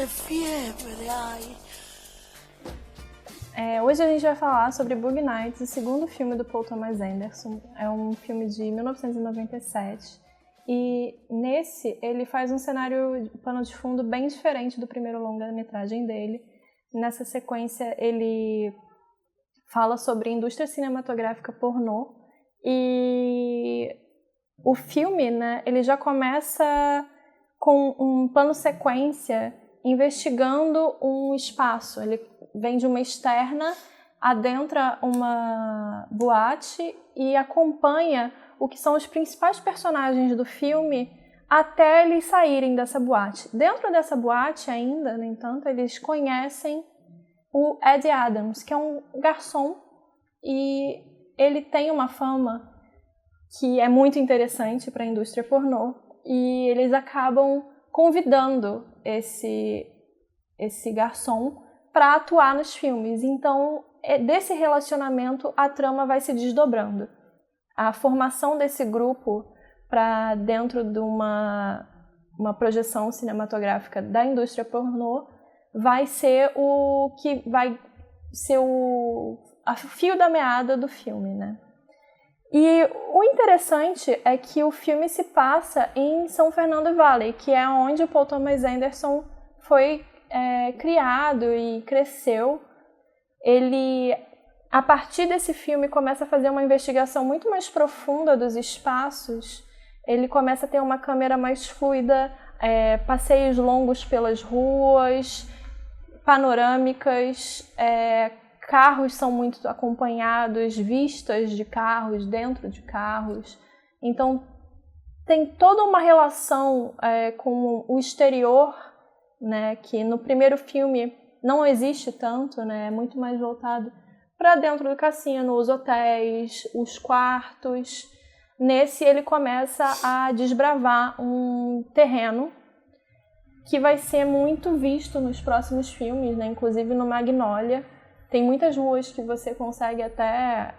fiebre hay. Hoje a gente vai falar sobre Boogie Nights, o segundo filme do Paul Thomas Anderson. É um filme de 1997 e nesse ele faz um cenário, pano de fundo bem diferente do primeiro longa-metragem dele. Nessa sequência ele fala sobre a indústria cinematográfica pornô e o filme, né, ele já começa com um plano sequência investigando um espaço. Ele vem de uma externa, adentra uma boate e acompanha o que são os principais personagens do filme até eles saírem dessa boate. Dentro dessa boate ainda, no entanto, eles conhecem o Ed Adams, que é um garçom, e ele tem uma fama que é muito interessante para a indústria pornô, e eles acabam convidando esse garçom para atuar nos filmes. Então, desse relacionamento, a trama vai se desdobrando. A formação desse grupo para dentro de uma projeção cinematográfica da indústria pornô vai ser o que vai ser o fio da meada do filme, né? E o interessante é que o filme se passa em São Fernando Valley, que é onde o Paul Thomas Anderson foi criado e cresceu. Ele, a partir desse filme, começa a fazer uma investigação muito mais profunda dos espaços. Ele começa a ter uma câmera mais fluida, passeios longos pelas ruas, panorâmicas, carros são muito acompanhados, vistas de carros, dentro de carros. Então, tem toda uma relação com o exterior, né, que no primeiro filme não existe tanto, né, é muito mais voltado para dentro do cassino, os hotéis, os quartos. Nesse, ele começa a desbravar um terreno que vai ser muito visto nos próximos filmes, né, inclusive no Magnolia. Tem muitas ruas que você consegue até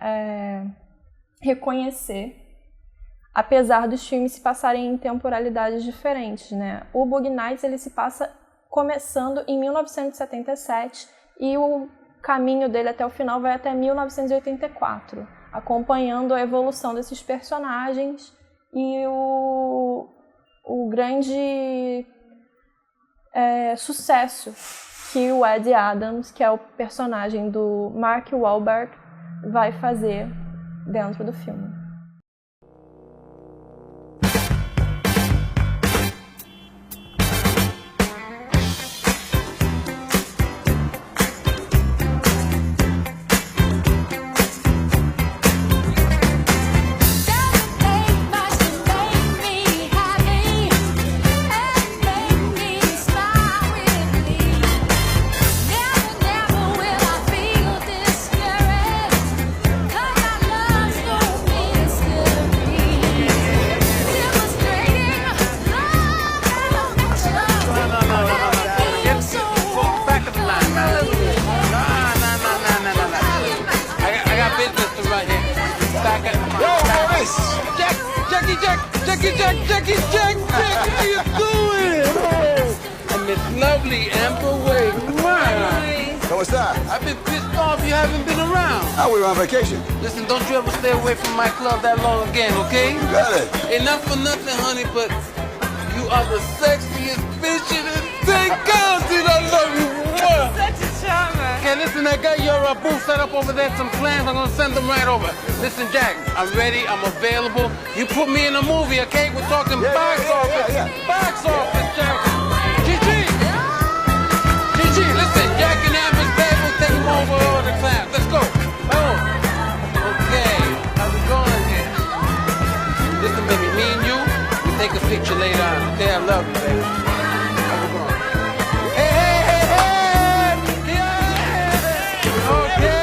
reconhecer, apesar dos filmes se passarem em temporalidades diferentes, né? O Boogie Nights ele se passa começando em 1977 e o caminho dele até o final vai até 1984, acompanhando a evolução desses personagens e o grande sucesso que o Ed Adams, que é o personagem do Mark Wahlberg, vai fazer dentro do filme. Jackie, how you doing? Oh, and Miss Lovely Amber Wade. Wow. So what's that? I've been pissed off you haven't been around. Oh, we were on vacation. Listen, don't you ever stay away from my club that long again, okay? You got it. Ain't not for nothing, honey, but you are the sexiest bitch in the thing. Dude, I love you. Wow. Such a charmer. Okay, listen, I got your booth set up over there, some plans. I'm gonna send them right over. Listen, Jack, I'm ready, I'm available. You put me in a movie, okay? We're talking box office. Box office, Jack. GG! GG, listen, Jack and Amber's table, take them over all the class. Let's go. Oh, okay. How's it going here? Listen, baby, me and you, we take a picture later on. Okay, I love you, baby. How's it going? Hey, hey, hey, hey! Yeah! Okay!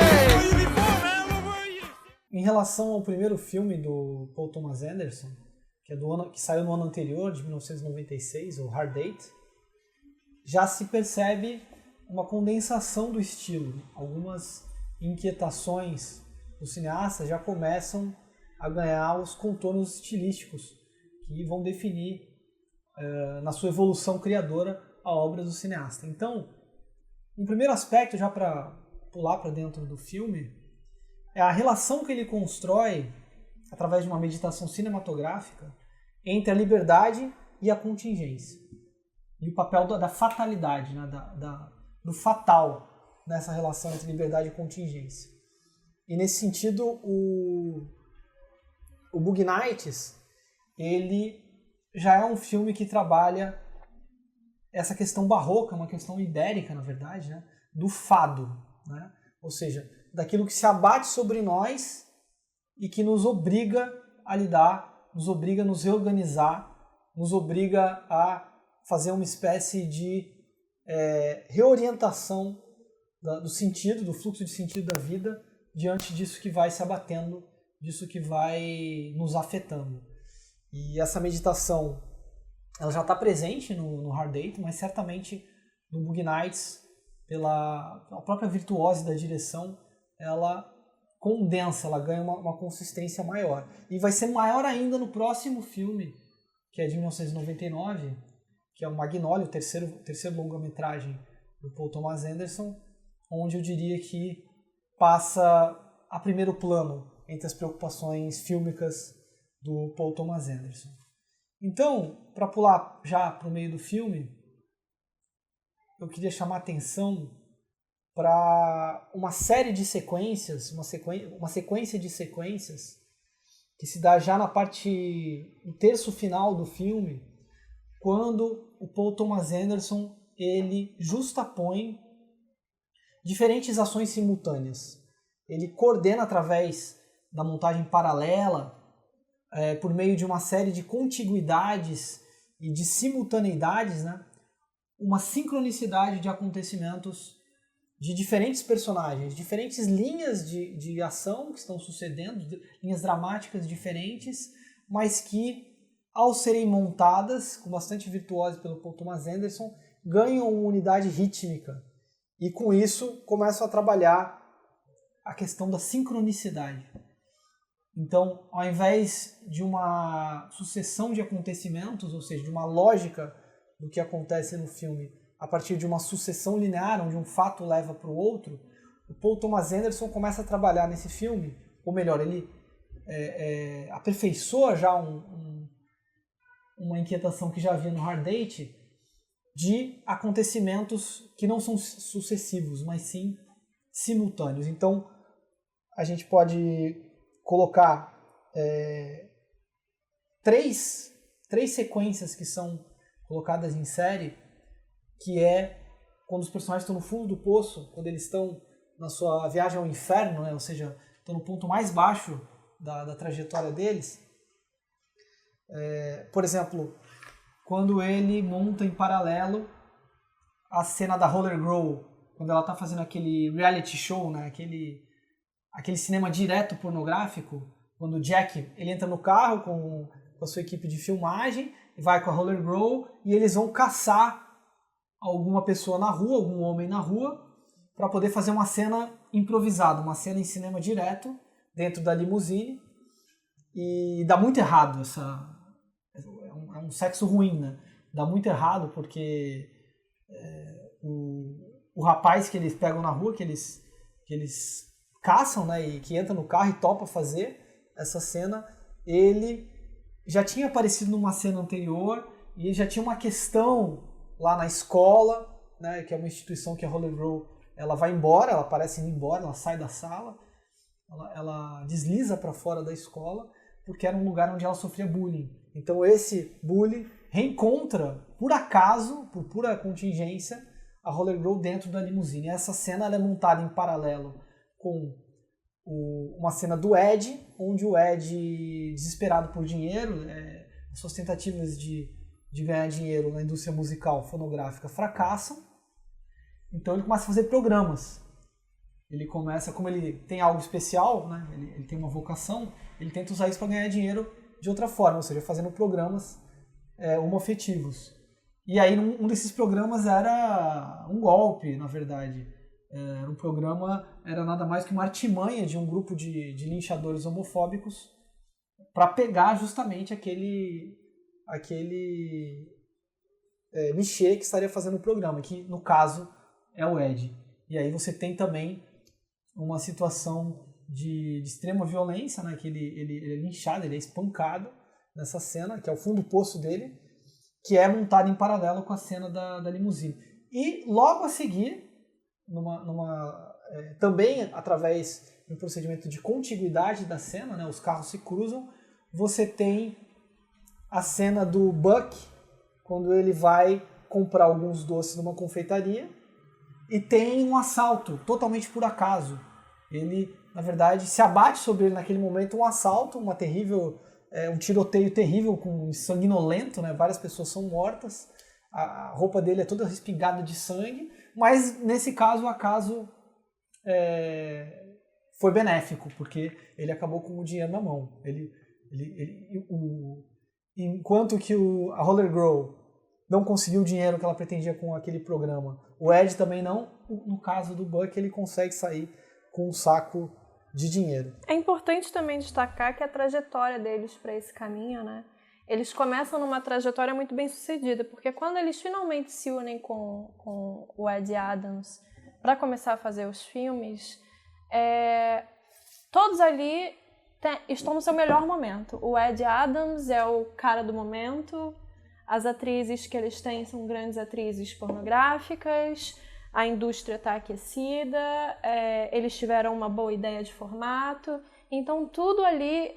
Em relação ao primeiro filme do Paul Thomas Anderson, que saiu no ano anterior, de 1996, o Hard Date, já se percebe uma condensação do estilo. Algumas inquietações do cineasta já começam a ganhar os contornos estilísticos que vão definir, na sua evolução criadora, a obra do cineasta. Então, um primeiro aspecto, já para pular para dentro do filme, é a relação que ele constrói, através de uma meditação cinematográfica, entre a liberdade e a contingência. E o papel da fatalidade, né? do fatal nessa relação entre liberdade e contingência. E nesse sentido, o Boogie Nights, ele já é um filme que trabalha essa questão barroca, uma questão ibérica, na verdade, né? Do fado, né? Ou seja, daquilo que se abate sobre nós e que nos obriga a lidar, nos obriga a nos reorganizar, nos obriga a fazer uma espécie de reorientação do sentido, do fluxo de sentido da vida, diante disso que vai se abatendo, disso que vai nos afetando. E essa meditação, ela já está presente no Hard Date, mas certamente no Boogie Nights, pela própria virtuose da direção, ela condensa, ela ganha uma consistência maior. E vai ser maior ainda no próximo filme, que é de 1999, que é o Magnolia, o terceiro longa-metragem do Paul Thomas Anderson, onde eu diria que passa a primeiro plano entre as preocupações fílmicas do Paul Thomas Anderson. Então, para pular já para o meio do filme, eu queria chamar a atenção para uma série de sequências, uma sequência de sequências que se dá já no terço final do filme, quando o Paul Thomas Anderson ele justapõe diferentes ações simultâneas. Ele coordena através da montagem paralela, por meio de uma série de contiguidades e de simultaneidades, né? Uma sincronicidade de acontecimentos de diferentes personagens, diferentes linhas de ação que estão sucedendo, linhas dramáticas diferentes, mas que, ao serem montadas com bastante virtuose pelo Paul Thomas Anderson, ganham uma unidade rítmica e com isso começam a trabalhar a questão da sincronicidade. Então, ao invés de uma sucessão de acontecimentos, ou seja, de uma lógica do que acontece no filme a partir de uma sucessão linear, onde um fato leva para o outro, o Paul Thomas Anderson começa a trabalhar nesse filme, ou melhor, ele aperfeiçoa já uma inquietação que já havia no Hard Date, de acontecimentos que não são sucessivos, mas sim simultâneos. Então, a gente pode colocar três sequências que são colocadas em série, que é quando os personagens estão no fundo do poço, quando eles estão na sua viagem ao inferno, né? Ou seja, estão no ponto mais baixo da trajetória deles. Por exemplo, quando ele monta em paralelo a cena da Roller Girl, quando ela está fazendo aquele reality show, né? Aquele cinema direto pornográfico, quando o Jack ele entra no carro com a sua equipe de filmagem, vai com a Roller Girl e eles vão caçar alguma pessoa na rua, algum homem na rua, para poder fazer uma cena improvisada, uma cena em cinema direto, dentro da limusine, e dá muito errado é um sexo ruim, né? Dá muito errado porque o rapaz que eles pegam na rua, que eles caçam, né, e que entra no carro e topa fazer essa cena, ele já tinha aparecido numa cena anterior e ele já tinha uma questão lá na escola, né, que é uma instituição que a Roller Girl, ela vai embora, ela parece indo embora, ela sai da sala, ela desliza para fora da escola, porque era um lugar onde ela sofria bullying. Então esse bully reencontra, por acaso, por pura contingência, a Roller Girl dentro da limusine. Essa cena ela é montada em paralelo com uma cena do Ed, onde o Ed, desesperado por dinheiro, suas tentativas de ganhar dinheiro na indústria musical fonográfica fracassam, então ele começa a fazer programas. Ele começa, como ele tem algo especial, né? Ele tem uma vocação, ele tenta usar isso para ganhar dinheiro de outra forma, ou seja, fazendo programas homoafetivos. E aí um desses programas era um golpe, na verdade. Era um programa, era nada mais que uma artimanha de um grupo de linchadores homofóbicos para pegar justamente aquele Michê que estaria fazendo o programa, que no caso é o Ed. E aí você tem também uma situação de extrema violência, né? Que ele é linchado, ele é espancado nessa cena, que é o fundo do poço dele, que é montado em paralelo com a cena da limusine. E logo a seguir, também através de um procedimento de contiguidade da cena, né? Os carros se cruzam, você tem a cena do Buck, quando ele vai comprar alguns doces numa confeitaria e tem um assalto, totalmente por acaso. Ele, na verdade, se abate sobre ele naquele momento um assalto, um tiroteio terrível, com sanguinolento, né? Várias pessoas são mortas, a roupa dele é toda respingada de sangue, mas nesse caso o acaso foi benéfico, porque ele acabou com o dinheiro na mão. Enquanto que a Roller Girl não conseguiu o dinheiro que ela pretendia com aquele programa, o Ed também não. No caso do Buck, ele consegue sair com um saco de dinheiro. É importante também destacar que a trajetória deles para esse caminho, né? Eles começam numa trajetória muito bem sucedida, porque quando eles finalmente se unem com o Ed Adams para começar a fazer os filmes, todos ali estão no seu melhor momento. O Ed Adams é o cara do momento, as atrizes que eles têm são grandes atrizes pornográficas, a indústria está aquecida, eles tiveram uma boa ideia de formato, então tudo ali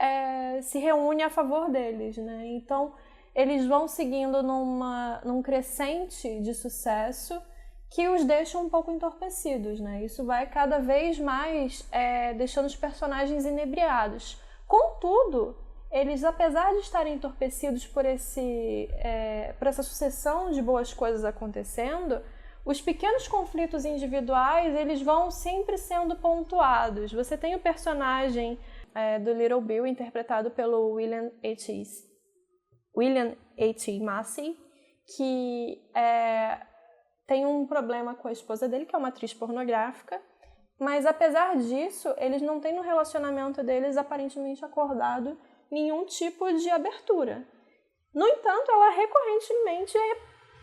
se reúne a favor deles, né? Então eles vão seguindo num crescente de sucesso que os deixa um pouco entorpecidos, né? Isso vai cada vez mais deixando os personagens inebriados. Contudo, eles, apesar de estarem entorpecidos por essa sucessão de boas coisas acontecendo, os pequenos conflitos individuais, eles vão sempre sendo pontuados. Você tem o personagem do Little Bill, interpretado pelo William H. Macy, que tem um problema com a esposa dele, que é uma atriz pornográfica, mas apesar disso, eles não têm no relacionamento deles aparentemente acordado nenhum tipo de abertura. No entanto, ela recorrentemente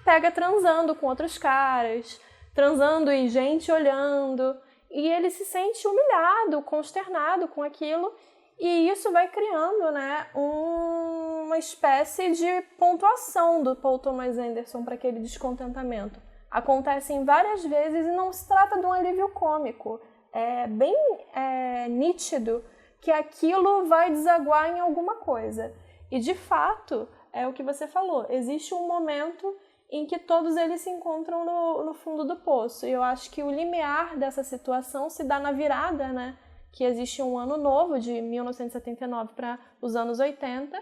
pega transando com outros caras, transando e gente olhando, e ele se sente humilhado, consternado com aquilo, e isso vai criando, né, uma espécie de pontuação do Paul Thomas Anderson para aquele descontentamento. Acontecem várias vezes e não se trata de um alívio cômico. É bem nítido que aquilo vai desaguar em alguma coisa. E, de fato, é o que você falou, existe um momento em que todos eles se encontram no fundo do poço. E eu acho que o limiar dessa situação se dá na virada, né? Que existe um ano novo, de 1979 para os anos 80,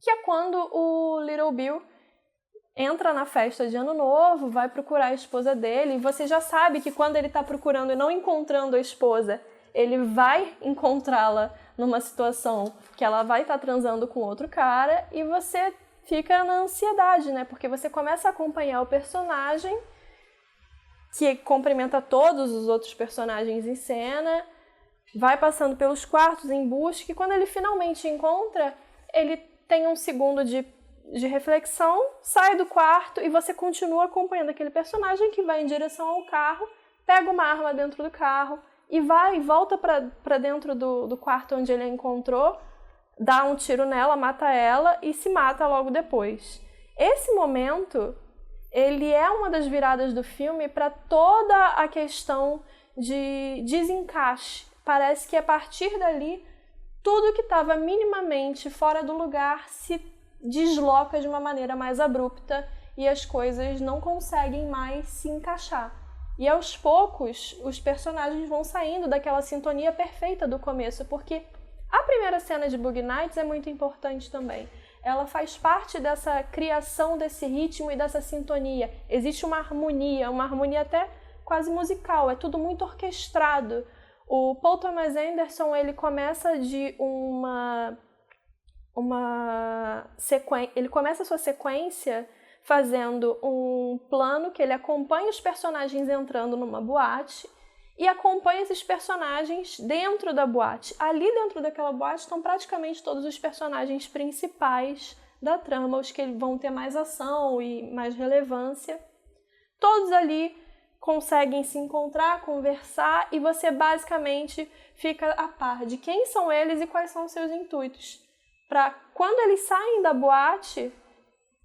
que é quando o Little Bill entra na festa de ano novo, vai procurar a esposa dele, e você já sabe que quando ele está procurando e não encontrando a esposa, ele vai encontrá-la numa situação que ela vai estar transando com outro cara, e você fica na ansiedade, né? Porque você começa a acompanhar o personagem, que cumprimenta todos os outros personagens em cena, vai passando pelos quartos em busca, e quando ele finalmente encontra, ele tem um segundo de reflexão, sai do quarto e você continua acompanhando aquele personagem que vai em direção ao carro, pega uma arma dentro do carro e volta para dentro do quarto onde ele a encontrou, dá um tiro nela, mata ela e se mata logo depois. Esse momento, ele é uma das viradas do filme para toda a questão de desencaixe. Parece que a partir dali, tudo que estava minimamente fora do lugar se desloca de uma maneira mais abrupta e as coisas não conseguem mais se encaixar. E aos poucos, os personagens vão saindo daquela sintonia perfeita do começo, porque a primeira cena de Boogie Nights é muito importante também. Ela faz parte dessa criação desse ritmo e dessa sintonia. Existe uma harmonia até quase musical, é tudo muito orquestrado. O Paul Thomas Anderson, ele começa de ele começa a sua sequência fazendo um plano que ele acompanha os personagens entrando numa boate e acompanha esses personagens dentro da boate. Ali dentro daquela boate estão praticamente todos os personagens principais da trama, os que vão ter mais ação e mais relevância. Todos ali conseguem se encontrar, conversar, e você basicamente fica a par de quem são eles e quais são os seus intuitos. Para quando eles saem da boate,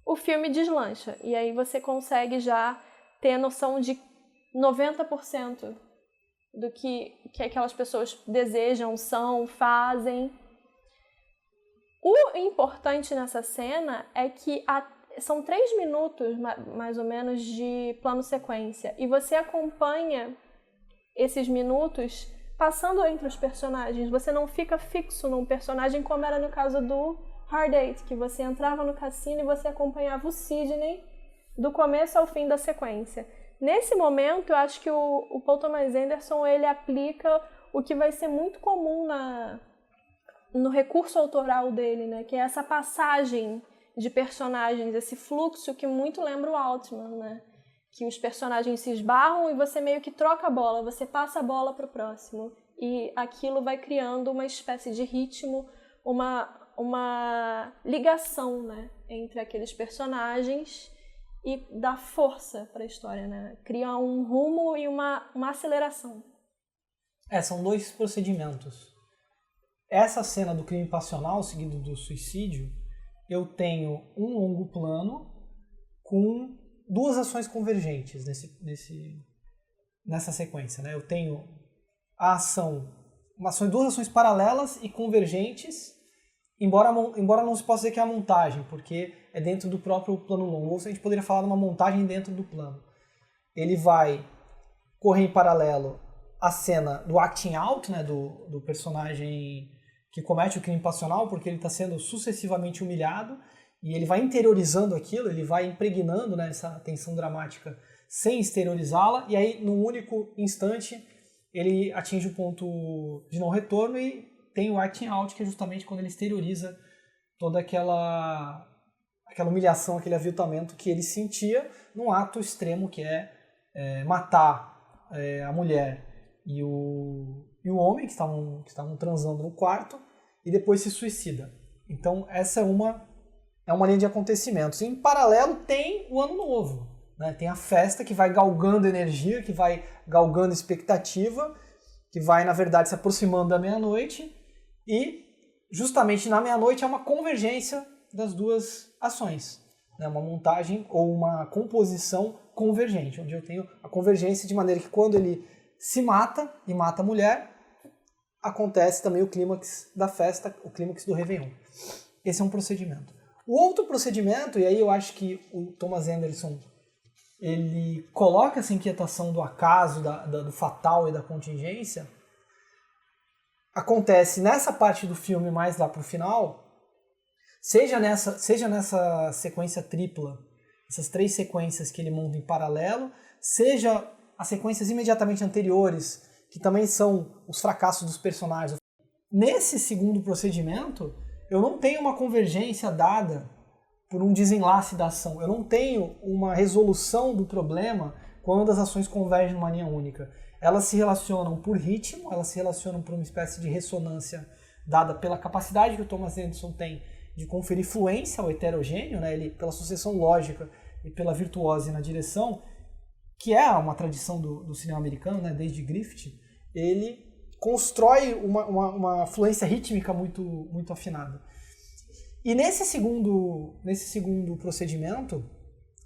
o filme deslancha. E aí você consegue já ter a noção de 90% do que aquelas pessoas desejam, são, fazem. O importante nessa cena é que são 3 minutos, mais ou menos, de plano sequência. E você acompanha esses minutos passando entre os personagens. Você não fica fixo num personagem, como era no caso do Hard Eight, que você entrava no cassino e você acompanhava o Sidney do começo ao fim da sequência. Nesse momento, eu acho que o Paul Thomas Anderson ele aplica o que vai ser muito comum no recurso autoral dele, né? Que é essa passagem de personagens, esse fluxo que muito lembra o Altman, né? Que os personagens se esbarram e você meio que troca a bola, você passa a bola para o próximo. E aquilo vai criando uma espécie de ritmo, uma ligação, né? Entre aqueles personagens e dá força para a história, né? Cria um rumo e uma aceleração. São 2 procedimentos. Essa cena do crime passional, seguido do suicídio, eu tenho um longo plano com 2 ações convergentes nessa sequência, né? Eu tenho a ação, 2 ações paralelas e convergentes, embora não se possa dizer que é a montagem, porque é dentro do próprio plano longo, ou se a gente poderia falar de uma montagem dentro do plano. Ele vai correr em paralelo a cena do acting out, né, do personagem que comete o crime passional, porque ele está sendo sucessivamente humilhado, e ele vai interiorizando aquilo, ele vai impregnando, né, essa tensão dramática sem exteriorizá-la, e aí, num único instante, ele atinge o ponto de não retorno e tem o acting out, que é justamente quando ele exterioriza toda aquela humilhação, aquele aviltamento que ele sentia num ato extremo, que é matar a mulher e o homem que estavam transando no quarto, e depois se suicida. Então essa é uma linha de acontecimentos. E, em paralelo tem o Ano Novo, né? Tem a festa que vai galgando energia, que vai galgando expectativa, que vai, na verdade, se aproximando da meia-noite, e justamente na meia-noite é uma convergência das 2 ações, né? Uma montagem ou uma composição convergente, onde eu tenho a convergência de maneira que quando ele se mata e mata a mulher, acontece também o clímax da festa, o clímax do Réveillon. Esse é um procedimento. O outro procedimento, e aí eu acho que o Thomas Anderson ele coloca essa inquietação do acaso, do fatal e da contingência, acontece nessa parte do filme mais lá pro final, seja nessa sequência tripla, essas 3 sequências que ele monta em paralelo, seja as sequências imediatamente anteriores, que também são os fracassos dos personagens. Nesse segundo procedimento, eu não tenho uma convergência dada por um desenlace da ação. Eu não tenho uma resolução do problema quando as ações convergem numa linha única. Elas se relacionam por ritmo, elas se relacionam por uma espécie de ressonância dada pela capacidade que o Thomas Anderson tem de conferir fluência ao heterogêneo, né? Ele, pela sucessão lógica e pela virtuose na direção, que é uma tradição do cinema americano, né? Desde Griffith, ele constrói uma fluência rítmica muito, muito afinada. E nesse segundo procedimento,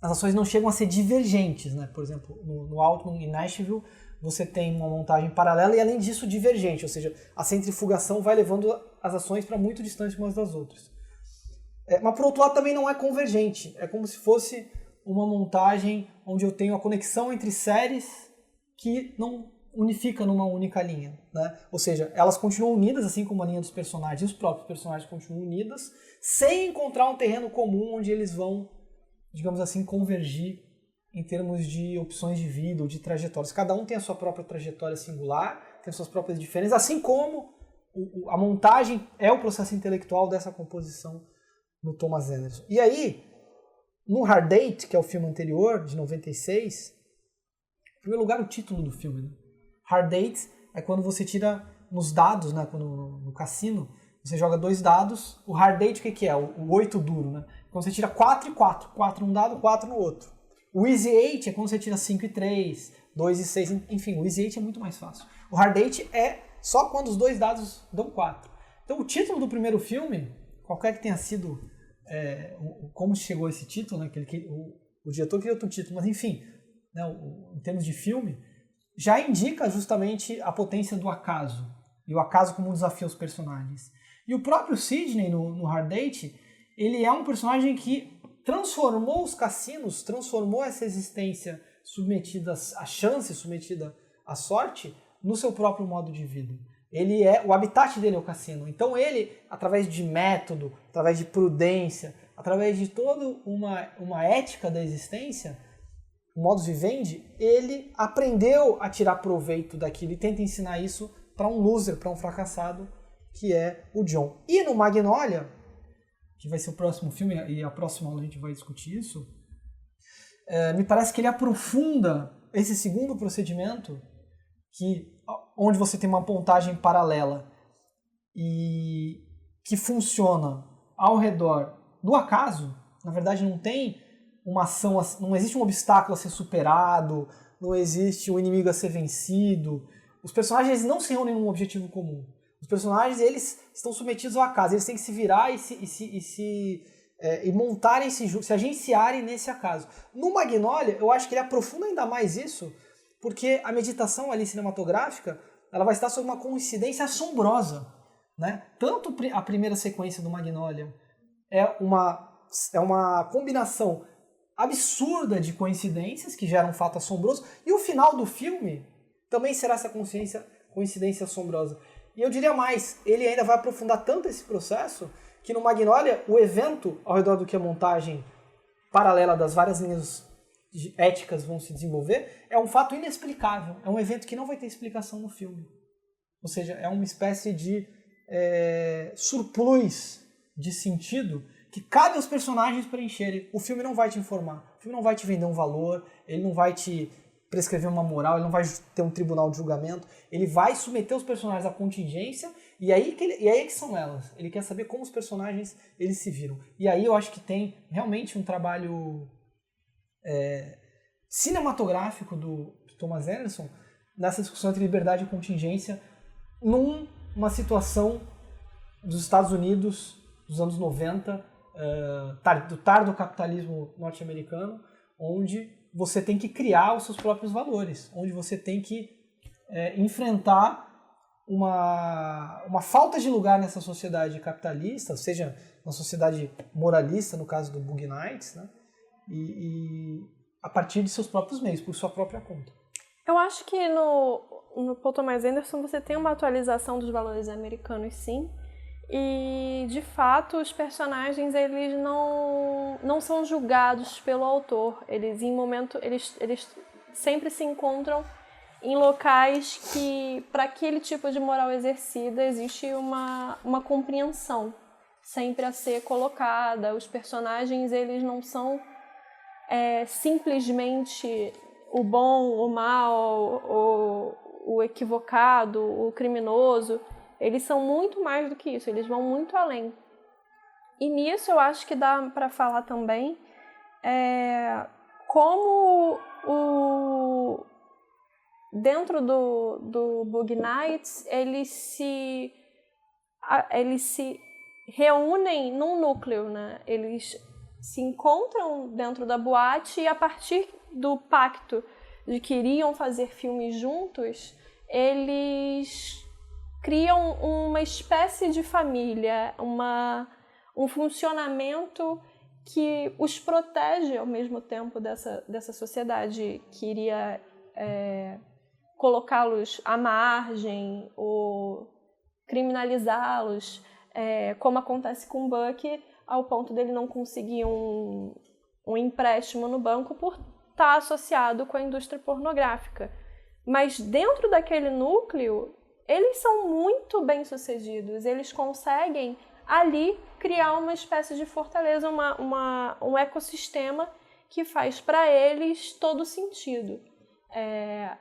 as ações não chegam a ser divergentes, né? Por exemplo, no Altman e Nashville, você tem uma montagem paralela e, além disso, divergente, ou seja, a centrifugação vai levando as ações para muito distante umas das outras. Mas, por outro lado, também não é convergente. É como se fosse uma montagem onde eu tenho a conexão entre séries que não unifica numa única linha, né? Ou seja, elas continuam unidas, assim como a linha dos personagens, os próprios personagens continuam unidas, sem encontrar um terreno comum onde eles vão, digamos assim, convergir em termos de opções de vida ou de trajetórias. Cada um tem a sua própria trajetória singular, tem as suas próprias diferenças, assim como a montagem é o processo intelectual dessa composição no Thomas Anderson. E aí, no Hard Eight, que é o filme anterior, de 96, em primeiro lugar, o título do filme, né? Hard Eight é quando você tira nos dados, né, no cassino, Você joga 2 dados, o hard date o que é? O 8 duro, né? Quando você tira 4 e 4, 4 num dado, 4 no outro. O easy 8 é quando você tira 5 e 3, 2 e 6, enfim, o easy 8 é muito mais fácil. O hard date é só quando os 2 dados dão 4. Então o título do primeiro filme, qualquer que tenha sido, como chegou esse título, né? O diretor queria outro título, mas enfim, né, em termos de filme, já indica justamente a potência do acaso, e o acaso como um desafio aos personagens. E o próprio Sidney, no Hard Date, ele é um personagem que transformou os cassinos, transformou essa existência submetida à chance, submetida à sorte, no seu próprio modo de vida. O habitat dele é o cassino. Então ele, através de método, através de prudência, através de toda uma ética da existência, o modus vivendi, ele aprendeu a tirar proveito daquilo e tenta ensinar isso para um loser, para um fracassado, que é o John. E no Magnolia, que vai ser o próximo filme, e a próxima aula a gente vai discutir isso, me parece que ele aprofunda esse segundo procedimento, onde você tem uma pontagem paralela e que funciona ao redor do acaso. Na verdade, não tem uma ação, não existe um obstáculo a ser superado, não existe um inimigo a ser vencido. Os personagens não se reúnem num objetivo comum. Os personagens, eles estão submetidos ao acaso, eles têm que se virar e montarem, se agenciarem nesse acaso. No Magnolia, eu acho que ele aprofunda ainda mais isso, porque a meditação ali cinematográfica, ela vai estar sob uma coincidência assombrosa, né? Tanto a primeira sequência do Magnolia é uma combinação absurda de coincidências que geram um fato assombroso, e o final do filme também será essa coincidência assombrosa. E eu diria mais, ele ainda vai aprofundar tanto esse processo que no Magnolia o evento ao redor do que a montagem paralela das várias linhas éticas vão se desenvolver é um fato inexplicável, é um evento que não vai ter explicação no filme. Ou seja, é uma espécie de surplus de sentido que cabe aos personagens preencherem. O filme não vai te informar, o filme não vai te vender um valor, ele não vai te prescrever uma moral, ele não vai ter um tribunal de julgamento, ele vai submeter os personagens à contingência, e aí que são elas. Ele quer saber como os personagens eles se viram. E aí eu acho que tem realmente um trabalho cinematográfico do Thomas Anderson nessa discussão entre liberdade e contingência numa situação dos Estados Unidos dos anos 90, do tardo capitalismo norte-americano, onde você tem que criar os seus próprios valores, onde você tem que enfrentar uma falta de lugar nessa sociedade capitalista, seja uma sociedade moralista, no caso do Boogie Nights, né? E a partir de seus próprios meios, por sua própria conta. Eu acho que no Paul Thomas Anderson você tem uma atualização dos valores americanos, sim. E, de fato, os personagens eles não são julgados pelo autor. Eles sempre se encontram em locais que, para aquele tipo de moral exercida, existe uma compreensão sempre a ser colocada. Os personagens eles não são simplesmente o bom, o mal, o equivocado, o criminoso. Eles são muito mais do que isso, eles vão muito além. E nisso eu acho que dá para falar também como dentro do Boogie Nights eles se reúnem num núcleo, né? Eles se encontram dentro da boate e a partir do pacto de que iriam fazer filmes juntos, eles criam uma espécie de família, um funcionamento que os protege ao mesmo tempo dessa sociedade que iria colocá-los à margem ou criminalizá-los, como acontece com Buck, ao ponto dele não conseguir um empréstimo no banco por estar associado com a indústria pornográfica. Mas dentro daquele núcleo, eles são muito bem-sucedidos, eles conseguem ali criar uma espécie de fortaleza, um ecossistema que faz para eles todo sentido.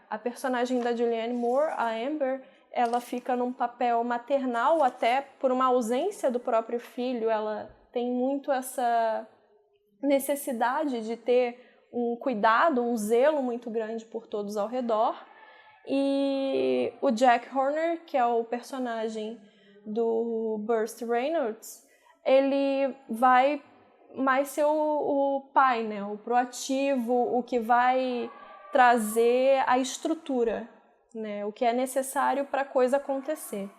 A personagem da Julianne Moore, a Amber, ela fica num papel maternal, até por uma ausência do próprio filho. Ela tem muito essa necessidade de ter um cuidado, um zelo muito grande por todos ao redor. E o Jack Horner, que é o personagem do Burt Reynolds, ele vai mais ser o pai, né? O proativo, o que vai trazer a estrutura, né? O que é necessário para a coisa acontecer.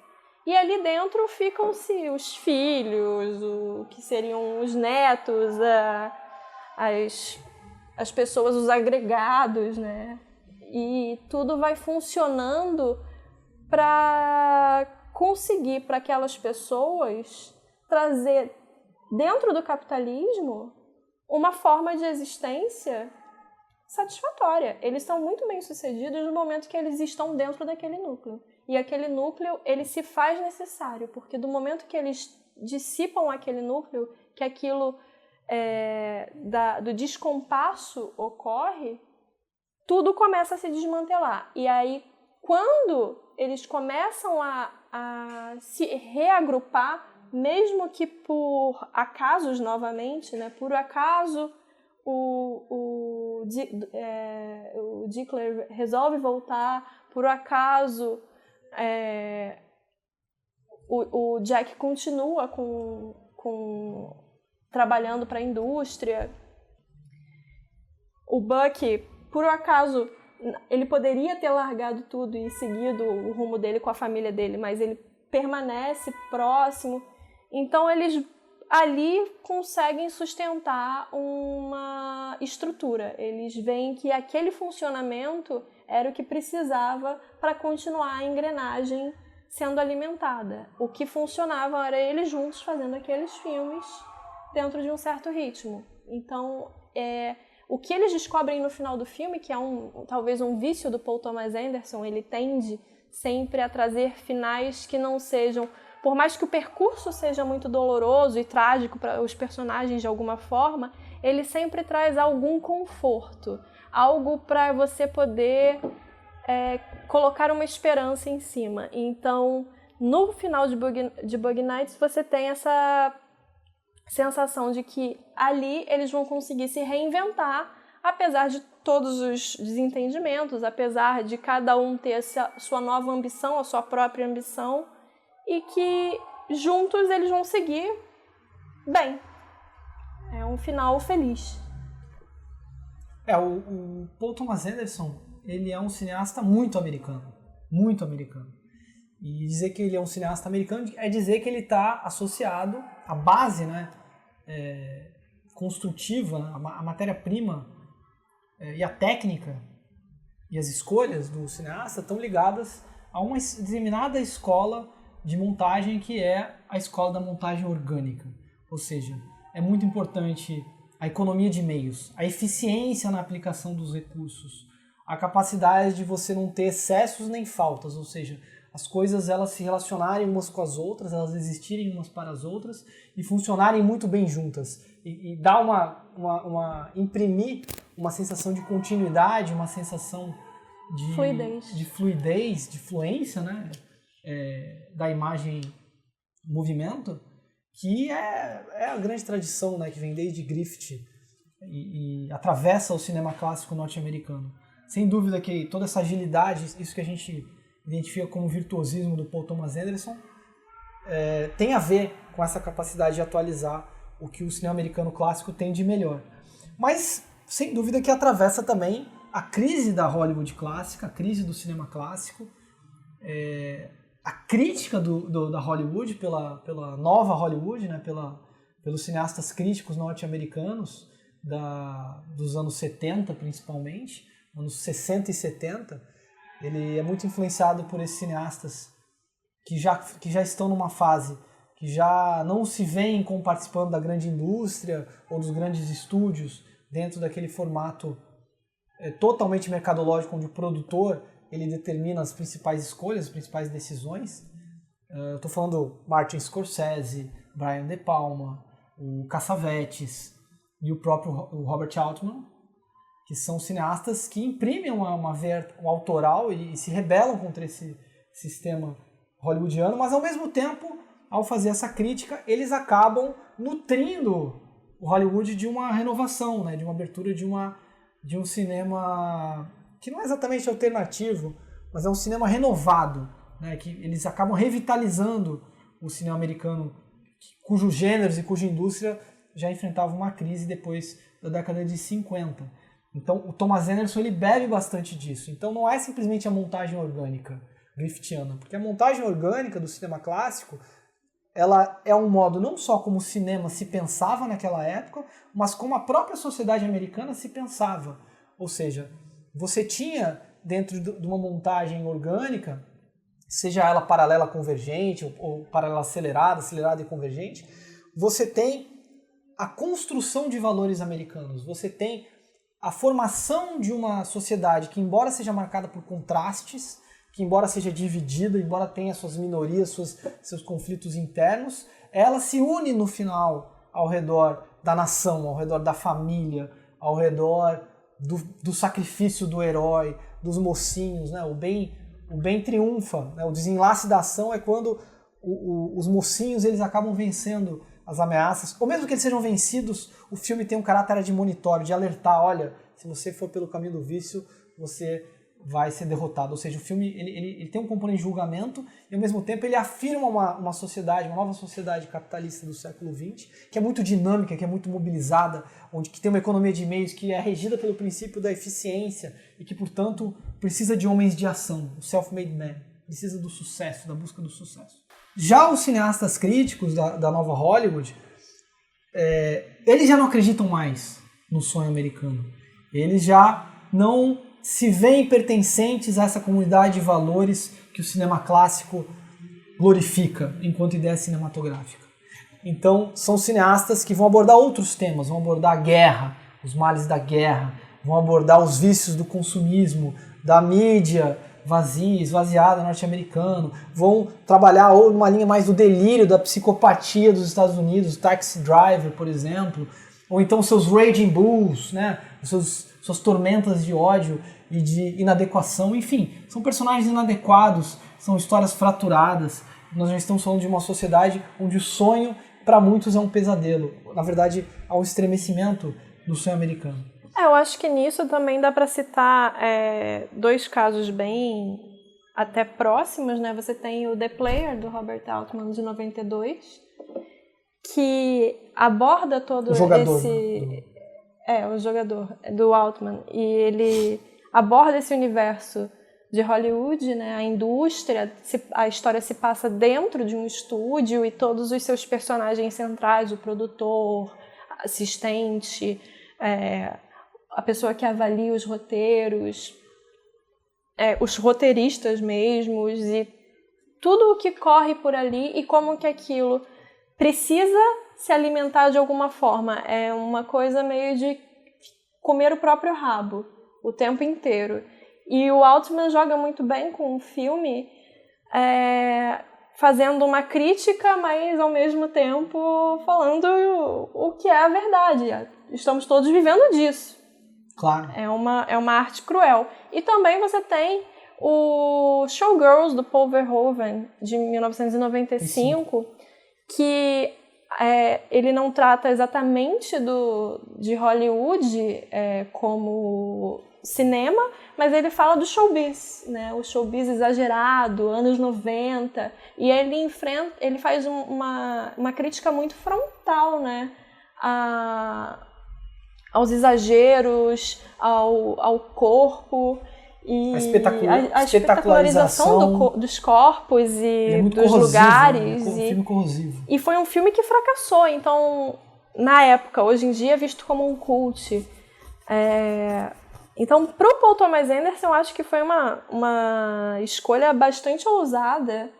E ali dentro ficam-se os filhos, o que seriam os netos, as pessoas, os agregados, né? E tudo vai funcionando para conseguir para aquelas pessoas trazer dentro do capitalismo uma forma de existência satisfatória. Eles estão muito bem sucedidos no momento que eles estão dentro daquele núcleo. E aquele núcleo, ele se faz necessário, porque do momento que eles dissipam aquele núcleo, que aquilo do descompasso ocorre, tudo começa a se desmantelar. E aí, quando eles começam a se reagrupar, mesmo que por acasos novamente, né? Por acaso o Dickler resolve voltar, por acaso o Jack continua trabalhando para a indústria, o Buck, por acaso, ele poderia ter largado tudo e seguido o rumo dele com a família dele, mas ele permanece próximo. Então, eles ali conseguem sustentar uma estrutura. Eles veem que aquele funcionamento era o que precisava para continuar a engrenagem sendo alimentada. O que funcionava era eles juntos fazendo aqueles filmes dentro de um certo ritmo. Então, o que eles descobrem no final do filme, que é talvez um vício do Paul Thomas Anderson, ele tende sempre a trazer finais que não sejam... Por mais que o percurso seja muito doloroso e trágico para os personagens de alguma forma, ele sempre traz algum conforto, algo para você poder colocar uma esperança em cima. Então, no final de Bug Nights, você tem essa sensação de que ali eles vão conseguir se reinventar, apesar de todos os desentendimentos, apesar de cada um ter sua nova ambição, a sua própria ambição, e que juntos eles vão seguir bem. É um final feliz. O Paul Thomas Anderson, ele é um cineasta muito americano. Muito americano. E dizer que ele é um cineasta americano é dizer que ele está associado à base, né, construtiva, a matéria-prima e a técnica e as escolhas do cineasta estão ligadas a uma determinada escola de montagem, que é a escola da montagem orgânica. Ou seja, é muito importante a economia de meios, a eficiência na aplicação dos recursos, a capacidade de você não ter excessos nem faltas, ou seja, as coisas elas se relacionarem umas com as outras, elas existirem umas para as outras e funcionarem muito bem juntas. E dar imprimir uma sensação de continuidade, uma sensação de fluidez, de fluência, né? Da imagem movimento, que é a grande tradição, né, que vem desde Griffith e atravessa o cinema clássico norte-americano. Sem dúvida que toda essa agilidade, isso que a gente identifica como virtuosismo do Paul Thomas Anderson, tem a ver com essa capacidade de atualizar o que o cinema americano clássico tem de melhor. Mas, sem dúvida que atravessa também a crise da Hollywood clássica, a crise do cinema clássico, a crítica da Hollywood pela nova Hollywood, né, pelos cineastas críticos norte-americanos dos anos 70, principalmente, anos 60 e 70, ele é muito influenciado por esses cineastas que já estão numa fase que já não se veem como participando da grande indústria ou dos grandes estúdios dentro daquele formato totalmente mercadológico, onde o produtor ele determina as principais escolhas, as principais decisões. Eu estou falando Martin Scorsese, Brian De Palma, o Cassavetes e o próprio Robert Altman, que são cineastas que imprimem um autoral e se rebelam contra esse sistema hollywoodiano, mas ao mesmo tempo, ao fazer essa crítica, eles acabam nutrindo o Hollywood de uma renovação, né? De uma abertura de um cinema que não é exatamente alternativo, mas é um cinema renovado, né? Que eles acabam revitalizando o cinema americano, cujos gêneros e cuja indústria já enfrentavam uma crise depois da década de 50. Então o Thomas Anderson ele bebe bastante disso. Então não é simplesmente a montagem orgânica griftiana, porque a montagem orgânica do cinema clássico ela é um modo não só como o cinema se pensava naquela época, mas como a própria sociedade americana se pensava. Ou seja, você tinha dentro de uma montagem orgânica, seja ela paralela convergente ou paralela acelerada e convergente, você tem a construção de valores americanos, você tem a formação de uma sociedade que, embora seja marcada por contrastes, que embora seja dividida, embora tenha suas minorias, seus conflitos internos, ela se une no final ao redor da nação, ao redor da família, ao redor do sacrifício do herói, dos mocinhos, né? O bem triunfa, né? O desenlace da ação é quando os mocinhos eles acabam vencendo as ameaças, ou mesmo que eles sejam vencidos, o filme tem um caráter admonitório, de alertar, olha, se você for pelo caminho do vício, você vai ser derrotado. Ou seja, o filme ele tem um componente de julgamento e ao mesmo tempo ele afirma uma sociedade, uma nova sociedade capitalista do século XX, que é muito dinâmica, que é muito mobilizada, que tem uma economia de meios que é regida pelo princípio da eficiência e que, portanto, precisa de homens de ação, o self-made man, precisa do sucesso, da busca do sucesso. Já os cineastas críticos da nova Hollywood, eles já não acreditam mais no sonho americano. Eles já não se veem pertencentes a essa comunidade de valores que o cinema clássico glorifica enquanto ideia cinematográfica. Então, são cineastas que vão abordar outros temas, vão abordar a guerra, os males da guerra, vão abordar os vícios do consumismo, da mídia vazia, esvaziada norte-americano, vão trabalhar ou numa linha mais do delírio, da psicopatia dos Estados Unidos, Taxi Driver, por exemplo, ou então seus Raging Bulls, né? Suas tormentas de ódio e de inadequação, enfim, são personagens inadequados, são histórias fraturadas. Nós já estamos falando de uma sociedade onde o sonho, para muitos, é um pesadelo. Na verdade, há um estremecimento do sonho americano. Eu acho que nisso também dá para citar dois casos bem até próximos, né? Você tem o The Player, do Robert Altman, de 92, que aborda todo o jogador, esse... o jogador do Altman, e ele aborda esse universo de Hollywood, né? A indústria, a história se passa dentro de um estúdio e todos os seus personagens centrais, o produtor, assistente, a pessoa que avalia os roteiros, os roteiristas mesmos, e tudo o que corre por ali e como que aquilo precisa se alimentar de alguma forma. É uma coisa meio de comer o próprio rabo o tempo inteiro. E o Altman joga muito bem com o filme, fazendo uma crítica, mas ao mesmo tempo falando o que é a verdade. Estamos todos vivendo disso. Claro. É uma arte cruel. E também você tem o Showgirls, do Paul Verhoeven, de 1995, que ele não trata exatamente de Hollywood como cinema, mas ele fala do showbiz, né? O showbiz exagerado, anos 90, e ele faz uma crítica muito frontal, né? Aos exageros, ao corpo, e a espetacularização dos corpos e dos lugares. Né? É um filme corrosivo. E foi um filme que fracassou, então, na época, hoje em dia, é visto como um cult. Então, para o Paul Thomas Anderson, eu acho que foi uma escolha bastante ousada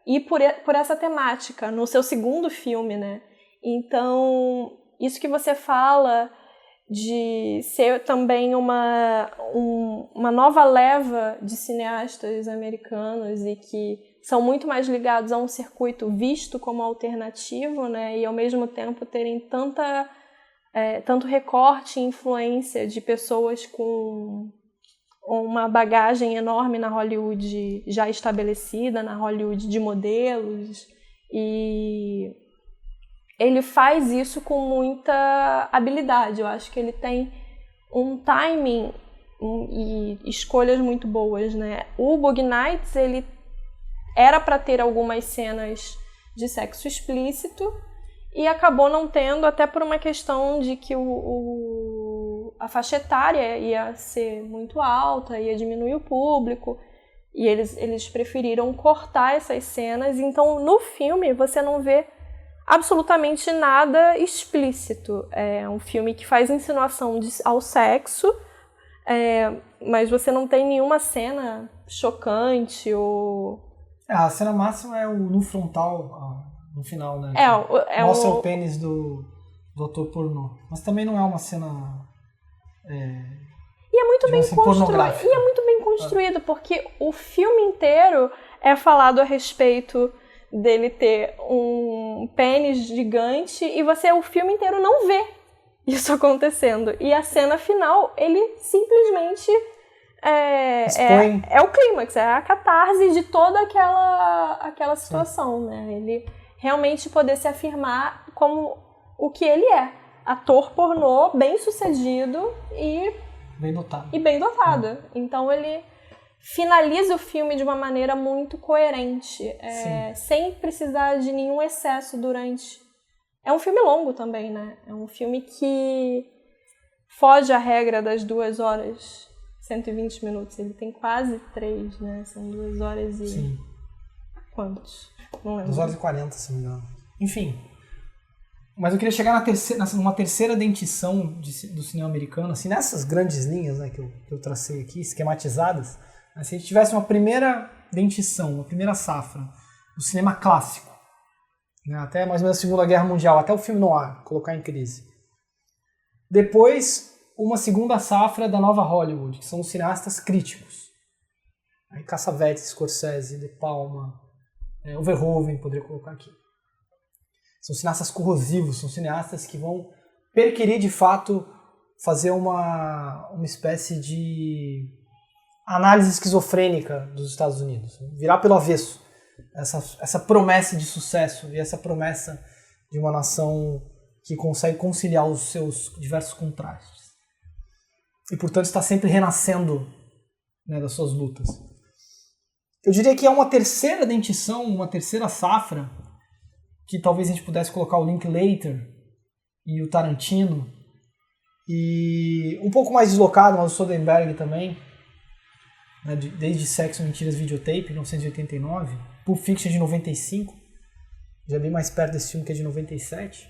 ir por essa temática, no seu segundo filme, né? Então, isso que você fala de ser também uma nova leva de cineastas americanos e que são muito mais ligados a um circuito visto como alternativo, né? E ao mesmo tempo terem tanto recorte e influência de pessoas com uma bagagem enorme na Hollywood já estabelecida, na Hollywood de modelos, e ele faz isso com muita habilidade. Eu acho que ele tem um timing e escolhas muito boas, né? O Boogie Nights, ele era para ter algumas cenas de sexo explícito e acabou não tendo, até por uma questão de que a faixa etária ia ser muito alta, ia diminuir o público, e eles preferiram cortar essas cenas. Então, no filme, você não vê absolutamente nada explícito. É um filme que faz insinuação ao sexo, mas você não tem nenhuma cena chocante ou... A cena máxima é no frontal, no final, né? Mostra o pênis do ator pornô. Mas também não é uma cena... E é muito bem construído. E é muito bem construído, porque o filme inteiro é falado a respeito dele ter um pênis gigante e você o filme inteiro não vê isso acontecendo. E a cena final, ele simplesmente é o clímax, é a catarse de toda aquela situação, né? Ele realmente poder se afirmar como o que ele é. Ator pornô, bem sucedido e bem dotado. Então ele finaliza o filme de uma maneira muito coerente, sem precisar de nenhum excesso durante... É um filme longo também, né? É um filme que foge à regra das 2 horas, 120 minutos. Ele tem quase 3, né? São 2 horas e... Sim. Quantos? Não lembro. 2 horas e 40, se não me engano. Enfim. Mas eu queria chegar numa terceira dentição do cinema americano, assim, nessas grandes linhas, né, que eu tracei aqui, esquematizadas. Né, se a gente tivesse uma primeira dentição, uma primeira safra do cinema clássico, né, até mais ou menos a Segunda Guerra Mundial, até o filme noir, colocar em crise. Depois, uma segunda safra da nova Hollywood, que são os cineastas críticos. Aí Cassavetes, Scorsese, De Palma, o Verhoeven, poderia colocar aqui. São cineastas corrosivos, são cineastas que vão perquirir, de fato, fazer uma espécie de análise esquizofrênica dos Estados Unidos. Virar pelo avesso essa promessa de sucesso e essa promessa de uma nação que consegue conciliar os seus diversos contrastes. E, portanto, está sempre renascendo, né, das suas lutas. Eu diria que é uma terceira dentição, uma terceira safra, que talvez a gente pudesse colocar o Linklater e o Tarantino, e um pouco mais deslocado, mas o Soderbergh também, né, desde Sexo, Mentiras, Videotape, 1989, Pulp Fiction de 95, já bem mais perto desse filme que é de 97.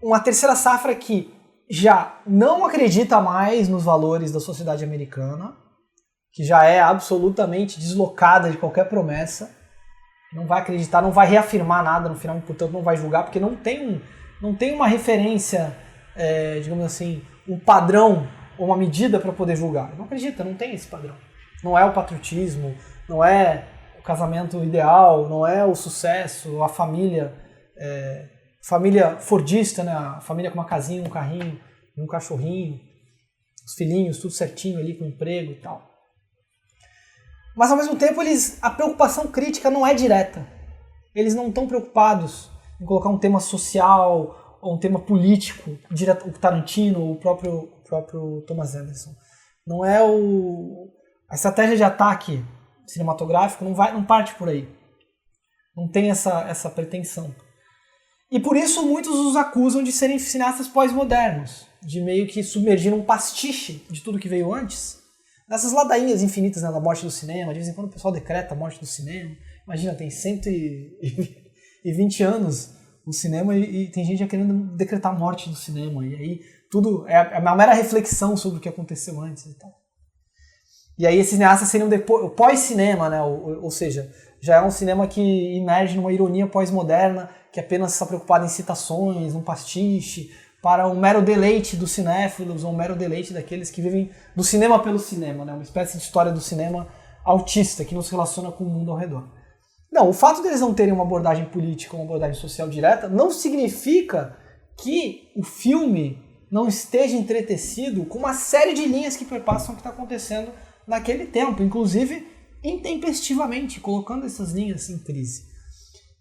Uma terceira safra que já não acredita mais nos valores da sociedade americana, que já é absolutamente deslocada de qualquer promessa, não vai acreditar, não vai reafirmar nada no final, portanto não vai julgar, porque não tem uma referência, digamos assim, um padrão ou uma medida para poder julgar. Não acredita, não tem esse padrão. Não é o patriotismo, não é o casamento ideal, não é o sucesso, a família fordista, né? A família com uma casinha, um carrinho, um cachorrinho, os filhinhos, tudo certinho ali com emprego e tal. Mas ao mesmo tempo a preocupação crítica não é direta. Eles não estão preocupados em colocar um tema social ou um tema político, direto, o Tarantino, o próprio Thomas Anderson. Não é a estratégia de ataque cinematográfico não parte por aí. Não tem essa pretensão. E por isso muitos os acusam de serem cineastas pós-modernos, de meio que submergir num pastiche de tudo que veio antes. Nessas ladainhas infinitas, né, da morte do cinema, de vez em quando o pessoal decreta a morte do cinema. Imagina, tem 120 anos o cinema e tem gente já querendo decretar a morte do cinema. E aí tudo é uma mera reflexão sobre o que aconteceu antes e tal. E aí esses cineastas seriam o pós-cinema, né, ou seja, já é um cinema que emerge numa ironia pós-moderna, que apenas está preocupado em citações, um pastiche, para um mero deleite dos cinéfilos, ou um mero deleite daqueles que vivem do cinema pelo cinema, né? Uma espécie de história do cinema autista, que não se relaciona com o mundo ao redor. Não, o fato deles não terem uma abordagem política, uma abordagem social direta, não significa que o filme não esteja entretecido com uma série de linhas que perpassam o que está acontecendo naquele tempo, inclusive intempestivamente, colocando essas linhas em crise.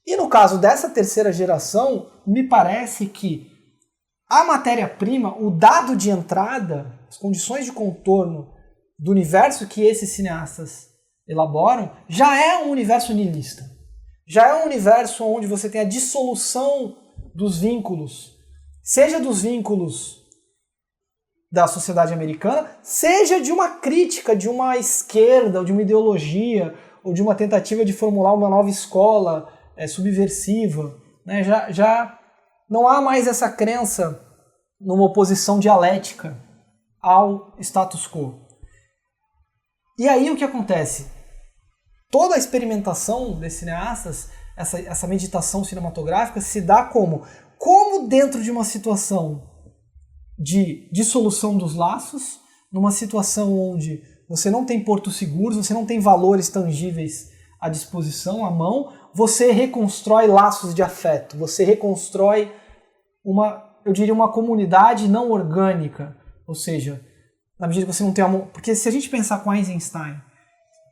E no caso dessa terceira geração, me parece que a matéria-prima, o dado de entrada, as condições de contorno do universo que esses cineastas elaboram, já é um universo niilista. Já é um universo onde você tem a dissolução dos vínculos, seja dos vínculos da sociedade americana, seja de uma crítica de uma esquerda, ou de uma ideologia, ou de uma tentativa de formular uma nova escola subversiva. Né? Já não há mais essa crença numa oposição dialética ao status quo. E aí o que acontece? Toda a experimentação desses cineastas, essa meditação cinematográfica, se dá como dentro de uma situação de dissolução dos laços, numa situação onde você não tem portos seguros, você não tem valores tangíveis à disposição, à mão, você reconstrói laços de afeto, você reconstrói uma comunidade não orgânica, ou seja, na medida que você não tem amor. Porque se a gente pensar com Eisenstein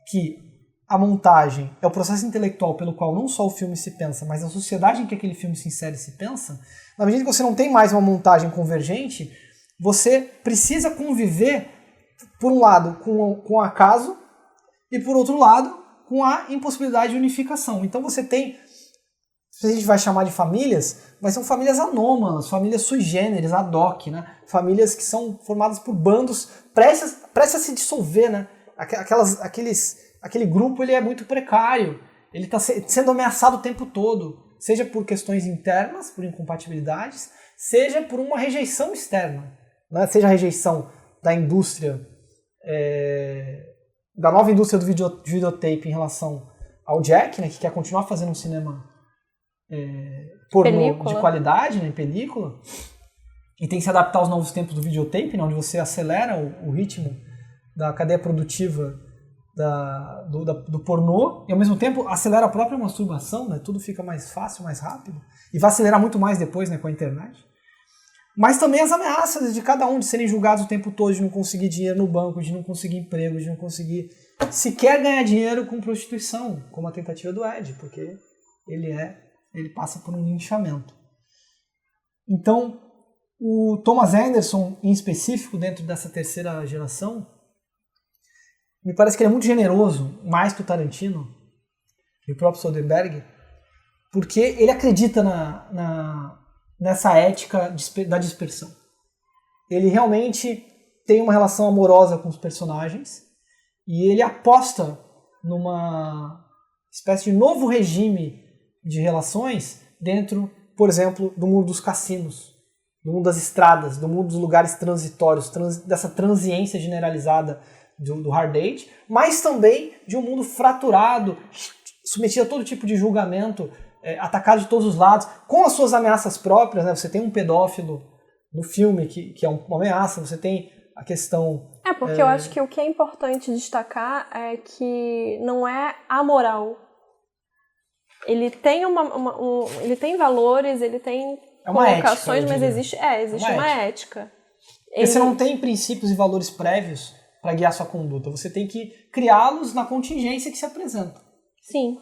que a montagem é o processo intelectual pelo qual não só o filme se pensa, mas a sociedade em que aquele filme se insere se pensa, na medida que você não tem mais uma montagem convergente, você precisa conviver, por um lado, com o acaso e, por outro lado, com a impossibilidade de unificação. Então você tem, se a gente vai chamar de famílias, mas são famílias anômalas, famílias sui generis, ad hoc, né? Famílias que são formadas por bandos prestes a se dissolver, né? Aquele grupo ele é muito precário, ele está sendo ameaçado o tempo todo, seja por questões internas, por incompatibilidades, seja por uma rejeição externa, né? Seja a rejeição da indústria, da nova indústria do videotape em relação ao Jack, né, que quer continuar fazendo um cinema pornô de qualidade, né, em película, e tem que se adaptar aos novos tempos do videotape, né, onde você acelera o ritmo da cadeia produtiva do pornô e ao mesmo tempo acelera a própria masturbação, né? Tudo fica mais fácil, mais rápido, e vai acelerar muito mais depois, né, com a internet. Mas também as ameaças de cada um de serem julgados o tempo todo, de não conseguir dinheiro no banco, de não conseguir emprego, de não conseguir sequer ganhar dinheiro com prostituição, como a tentativa do Ed, porque ele passa por um linchamento. Então, o Thomas Anderson, em específico, dentro dessa terceira geração, me parece que ele é muito generoso, mais que o Tarantino e o próprio Soderbergh, porque ele acredita nessa ética da dispersão. Ele realmente tem uma relação amorosa com os personagens e ele aposta numa espécie de novo regime de relações dentro, por exemplo, do mundo dos cassinos, do mundo das estradas, do mundo dos lugares transitórios, dessa transiência generalizada do Hard Eight, mas também de um mundo fraturado, submetido a todo tipo de julgamento, atacado de todos os lados, com as suas ameaças próprias, né? Você tem um pedófilo no filme que é uma ameaça, você tem a questão... Porque eu acho que o que é importante destacar é que não é amoral. Ele tem ele tem valores, ele tem colocações, mas existe uma ética. Você não tem princípios e valores prévios para guiar sua conduta. Você tem que criá-los na contingência que se apresenta. Sim.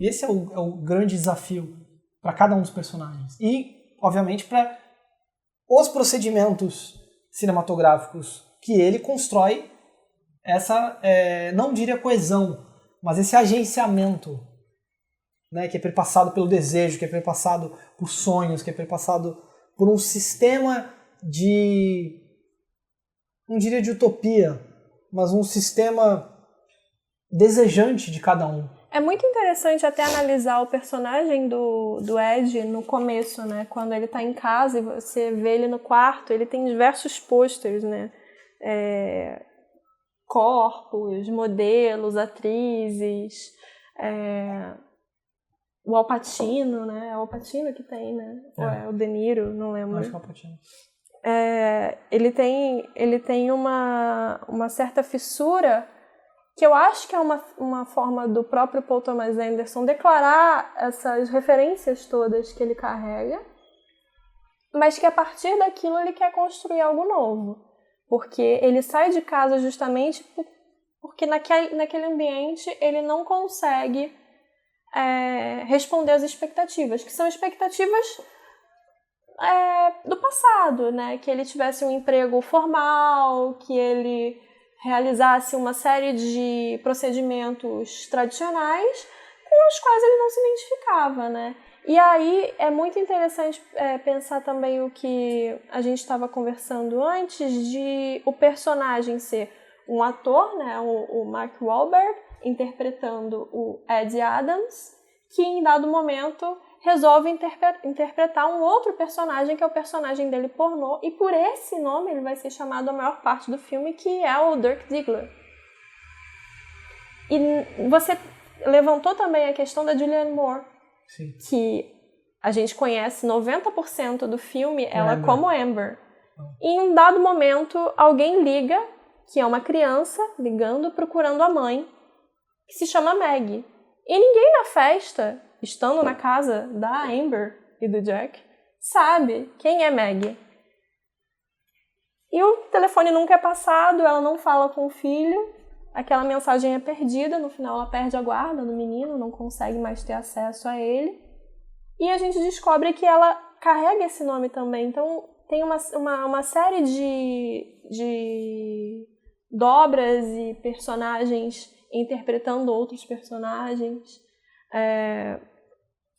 E esse é o grande desafio para cada um dos personagens. E, obviamente, para os procedimentos cinematográficos que ele constrói essa, não diria coesão, mas esse agenciamento, né, que é perpassado pelo desejo, que é perpassado por sonhos, que é perpassado por um sistema não diria de utopia, mas um sistema desejante de cada um. É muito interessante até analisar o personagem do Ed no começo, né? Quando ele está em casa e você vê ele no quarto, ele tem diversos posters, né? Corpos, modelos, atrizes, o Al Pacino, né? É o Al Pacino que tem, né? Ou é o De Niro, não lembro. Acho que é o Al Pacino. Ele tem uma certa fissura que eu acho que é uma forma do próprio Paul Thomas Anderson declarar essas referências todas que ele carrega, mas que a partir daquilo ele quer construir algo novo. Porque ele sai de casa justamente porque naquele ambiente ele não consegue responder às expectativas, que são expectativas do passado, né? Que ele tivesse um emprego formal, que ele realizasse uma série de procedimentos tradicionais com os quais ele não se identificava, né? E aí é muito interessante pensar também o que a gente estava conversando antes, de o personagem ser um ator, né, o Mark Wahlberg, interpretando o Ed Adams, que em dado momento resolve interpretar um outro personagem, que é o personagem dele pornô, e por esse nome ele vai ser chamado a maior parte do filme, que é o Dirk Diggler. E você levantou também a questão da Julianne Moore. Sim. Que a gente conhece 90% do filme, ela como Amber. E em um dado momento, alguém liga, que é uma criança ligando, procurando a mãe, que se chama Maggie. E ninguém na festa, estando na casa da Amber e do Jack, sabe quem é Maggie. E o telefone nunca é passado, ela não fala com o filho, aquela mensagem é perdida, no final ela perde a guarda do menino, não consegue mais ter acesso a ele. E a gente descobre que ela carrega esse nome também. Então tem uma série de dobras e personagens interpretando outros personagens.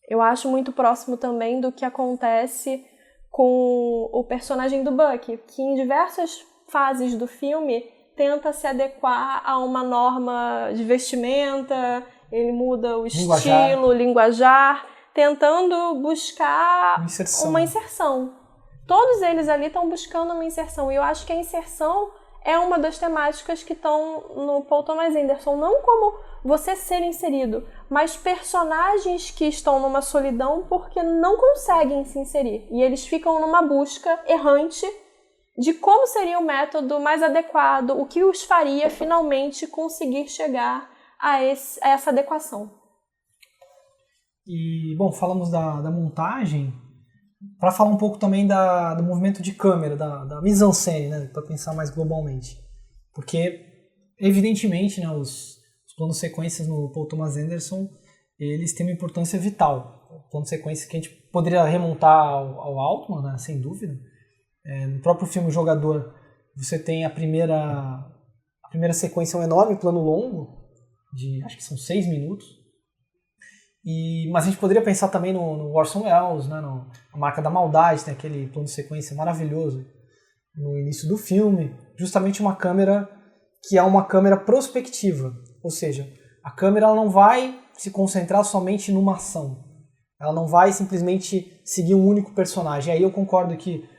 Eu acho muito próximo também do que acontece com o personagem do Bucky, que em diversas fases do filme tenta se adequar a uma norma de vestimenta, ele muda o estilo, linguajar, tentando buscar uma inserção. Todos eles ali estão buscando uma inserção, e eu acho que a inserção é uma das temáticas que estão no Paul Thomas Anderson, não como você ser inserido, mas personagens que estão numa solidão porque não conseguem se inserir, e eles ficam numa busca errante de como seria o método mais adequado, o que os faria finalmente conseguir chegar a essa adequação. E, bom, falamos da montagem, para falar um pouco também do movimento de câmera, da mise-en-scène, né, para pensar mais globalmente. Porque, evidentemente, né, os planos sequências no Paul Thomas Anderson, eles têm uma importância vital. O plano sequência que a gente poderia remontar ao Altman, né, sem dúvida. No próprio filme O Jogador, você tem a primeira sequência, um enorme plano longo, acho que são 6 minutos. Mas a gente poderia pensar também no Orson Welles, né, A Marca da Maldade, tem aquele plano de sequência maravilhoso no início do filme. Justamente uma câmera que é uma câmera prospectiva, ou seja, a câmera ela não vai se concentrar somente numa ação. Ela não vai simplesmente seguir um único personagem. Aí eu concordo que,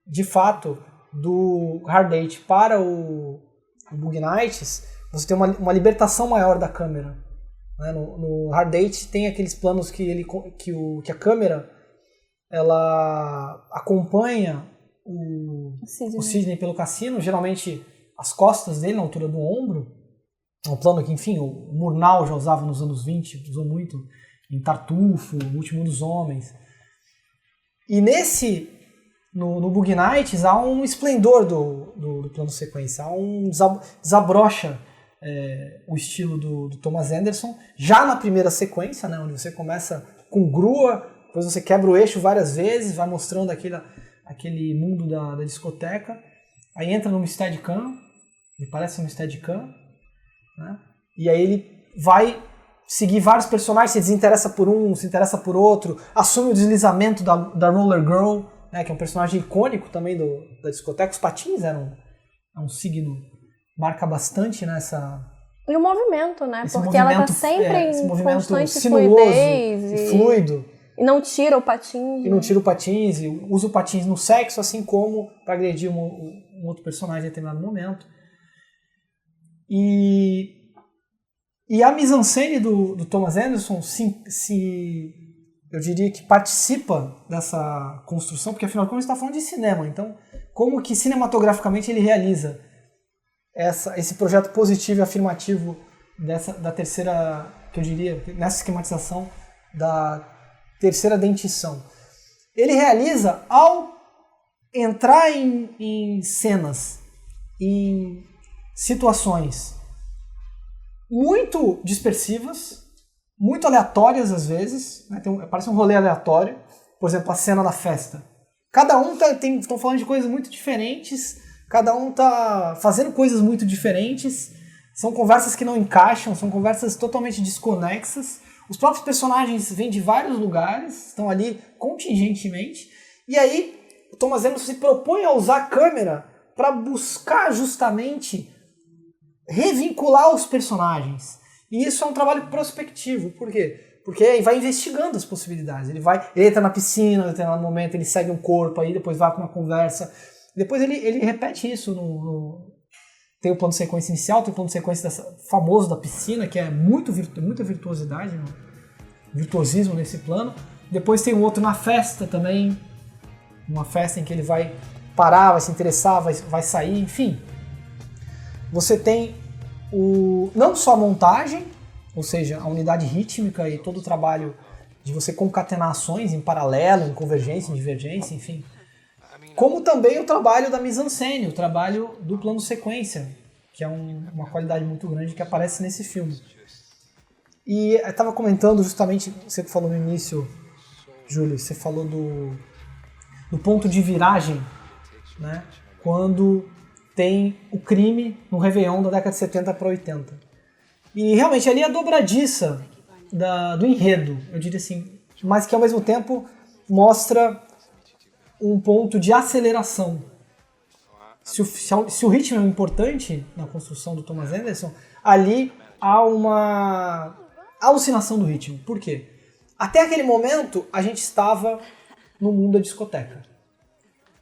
de fato, do Hard Eight para o Boogie Nights, você tem uma libertação maior da câmera. No Hard Eight tem aqueles planos que a câmera ela acompanha o Sidney pelo cassino, geralmente as costas dele, na altura do ombro. É um plano que, enfim, o Murnau já usava nos anos 20, usou muito em Tartufo, O Último dos Homens. E no Boogie Nights há um esplendor do plano sequência, há desabrocha o estilo do Thomas Anderson, já na primeira sequência, né, onde você começa com grua, depois você quebra o eixo várias vezes, vai mostrando aquele mundo da discoteca, aí entra numa Steadicam, ele parece uma Steadicam, né, e aí ele vai seguir vários personagens, se desinteressa por um, se interessa por outro, assume o deslizamento da Roller Girl, né, que é um personagem icônico também da discoteca. Os patins é um signo, marca bastante nessa... E o movimento, né? Porque ela tá sempre em constante fluidez e fluido. E não tira o patins. E não tira o patins, e usa o patins no sexo, assim como para agredir um outro personagem em determinado momento. E a mise-en-scène do Thomas Anderson eu diria que participa dessa construção, porque afinal de contas a gente está falando de cinema, então como que cinematograficamente ele realiza esse projeto positivo e afirmativo da terceira, que eu diria, nessa esquematização da terceira dentição. Ele realiza ao entrar em cenas, em situações muito dispersivas, muito aleatórias às vezes, né? Parece um rolê aleatório. Por exemplo, a cena da festa. Cada um estão falando de coisas muito diferentes, cada um tá fazendo coisas muito diferentes, são conversas que não encaixam, são conversas totalmente desconexas. Os próprios personagens vêm de vários lugares, estão ali contingentemente, e aí o Thomas Anderson se propõe a usar a câmera para buscar justamente revincular os personagens. E isso é um trabalho prospectivo. Por quê? Porque ele vai investigando as possibilidades. Ele entra na piscina, em determinado momento, ele segue um corpo, aí depois vai para uma conversa. Depois ele repete isso. Tem o plano de sequência inicial, tem o plano de sequência famoso da piscina, que é muita virtuosidade, virtuosismo nesse plano. Depois tem um outro na festa também, uma festa em que ele vai parar, vai se interessar, vai sair, enfim. Você tem não só a montagem, ou seja, a unidade rítmica e todo o trabalho de você concatenar ações em paralelo, em convergência, em divergência, enfim. Como também o trabalho da mise-en-scène, o trabalho do plano sequência, que é uma qualidade muito grande que aparece nesse filme. E eu estava comentando justamente, você que falou no início, Júlio, você falou do ponto de viragem, né? Quando tem o crime no Réveillon da década de 70 para 80. E realmente ali é a dobradiça do enredo, eu diria assim, mas que ao mesmo tempo mostra um ponto de aceleração. Se o ritmo é importante na construção do Thomas Anderson, ali há uma alucinação do ritmo. Por quê? Até aquele momento a gente estava no mundo da discoteca.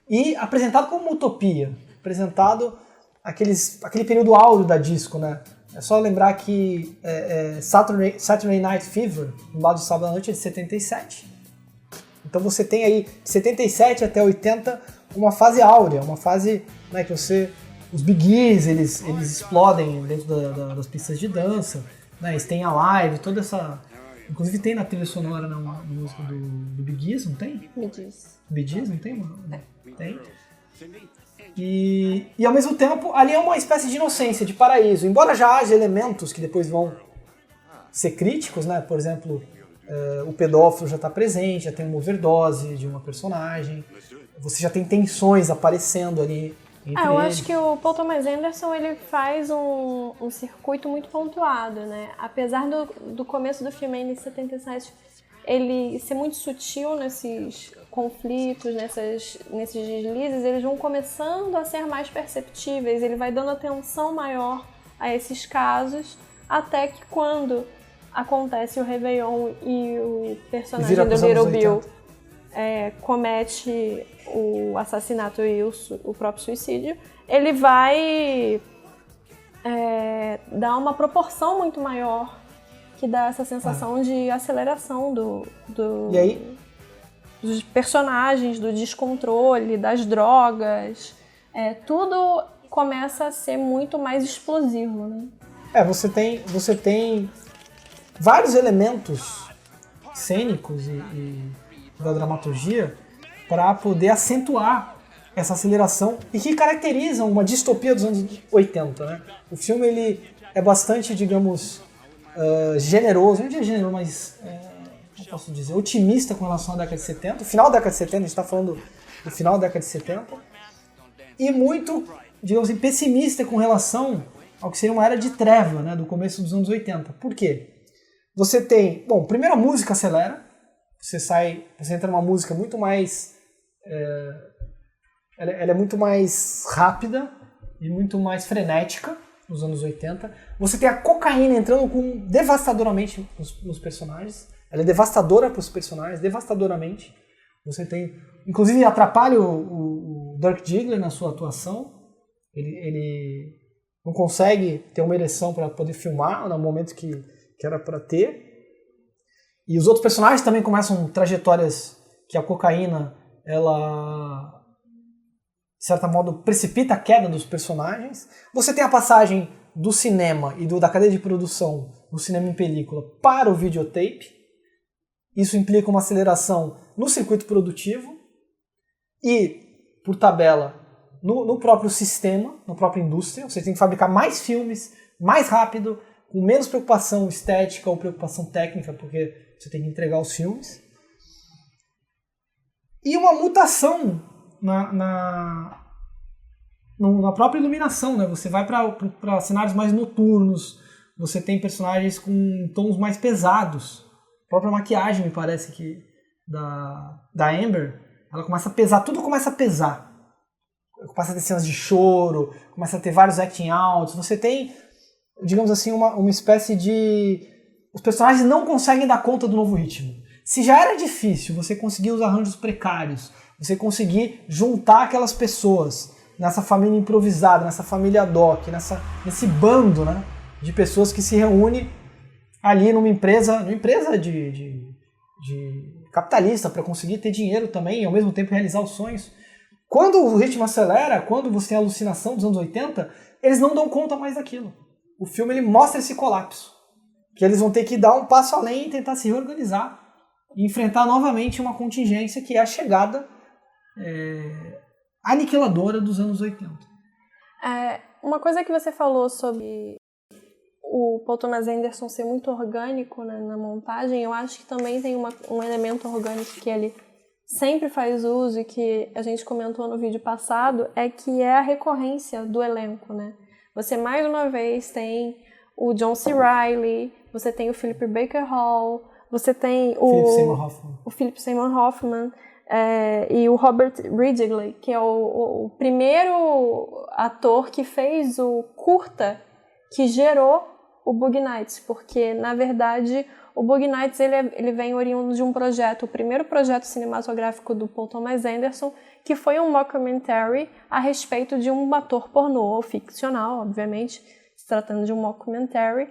E apresentado como uma utopia, apresentado aquele período áureo da disco, né? É só lembrar que Saturday Night Fever, no Embalo de Sábado à Noite, é de 77. Então você tem aí, de 77 até 80, uma fase áurea, uma fase, né, que os Bee Gees, eles explodem dentro das pistas de dança, né? Eles têm a live, toda essa... Inclusive tem na trilha sonora na música do Bee Gees, não tem? Bee Gees, não tem? Tem. E ao mesmo tempo, ali é uma espécie de inocência, de paraíso. Embora já haja elementos que depois vão ser críticos, né? Por exemplo, o pedófilo já está presente, já tem uma overdose de uma personagem, você já tem tensões aparecendo ali entre eu eles. acho que o Paul Thomas Anderson ele faz um circuito muito pontuado, né? Apesar do começo do filme ainda em 77, ele ser muito sutil nesses conflitos, nesses deslizes, eles vão começando a ser mais perceptíveis, ele vai dando atenção maior a esses casos, até que quando acontece o Réveillon e o personagem do Little Bill comete o assassinato e o próprio suicídio, ele vai dar uma proporção muito maior que dá essa sensação de aceleração E aí? Dos personagens, do descontrole, das drogas. Tudo começa a ser muito mais explosivo, né? Você tem vários elementos cênicos e da dramaturgia para poder acentuar essa aceleração e que caracterizam uma distopia dos anos 80, né? O filme ele é bastante, digamos, generoso, não diria generoso, mas como posso dizer, otimista com relação à década de 70, o final da década de 70, a gente está falando do final da década de 70, e muito, digamos assim, pessimista com relação ao que seria uma era de treva, né, do começo dos anos 80. Por quê? Você tem, primeiro a música acelera, você entra numa música muito mais, ela é muito mais rápida e muito mais frenética nos anos 80. Você tem a cocaína entrando devastadoramente nos personagens, ela é devastadora para os personagens, devastadoramente. Você tem, inclusive atrapalha o Dirk Diggler na sua atuação, ele não consegue ter uma ereção para poder filmar no momento que era para ter. E os outros personagens também começam trajetórias que a cocaína, ela, de certo modo, precipita a queda dos personagens. Você tem a passagem do cinema e da cadeia de produção do cinema em película para o videotape. Isso implica uma aceleração no circuito produtivo e, por tabela, no próprio sistema, na própria indústria. Você tem que fabricar mais filmes, mais rápido, com menos preocupação estética ou preocupação técnica, porque você tem que entregar os filmes. E uma mutação na própria iluminação, né? Você vai para cenários mais noturnos, você tem personagens com tons mais pesados. A própria maquiagem, me parece que da Amber, ela começa a pesar, tudo começa a pesar. Começa a ter cenas de choro, começa a ter vários acting outs. Você tem, digamos assim, uma espécie de... Os personagens não conseguem dar conta do novo ritmo. Se já era difícil você conseguir os arranjos precários, você conseguir juntar aquelas pessoas nessa família improvisada, nessa família ad hoc, nesse bando, né, de pessoas que se reúne ali numa empresa de capitalista para conseguir ter dinheiro também e ao mesmo tempo realizar os sonhos. Quando o ritmo acelera, quando você tem a alucinação dos anos 80, eles não dão conta mais daquilo. O filme ele mostra esse colapso, que eles vão ter que dar um passo além e tentar se reorganizar e enfrentar novamente uma contingência que é a chegada aniquiladora dos anos 80. Uma coisa que você falou sobre o Paul Thomas Anderson ser muito orgânico, né, na montagem, eu acho que também tem um elemento orgânico que ele sempre faz uso e que a gente comentou no vídeo passado, que é a recorrência do elenco, né? Você mais uma vez tem o John C. Reilly, você tem o Philip Baker Hall, você tem o Philip Seymour Hoffman e o Robert Ridgely, que é o primeiro ator que fez o curta que gerou o Boogie Nights, porque, na verdade, o Boogie Nights ele vem oriundo de um projeto, o primeiro projeto cinematográfico do Paul Thomas Anderson, que foi um mockumentary a respeito de um ator pornô, ficcional, obviamente, se tratando de um mockumentary.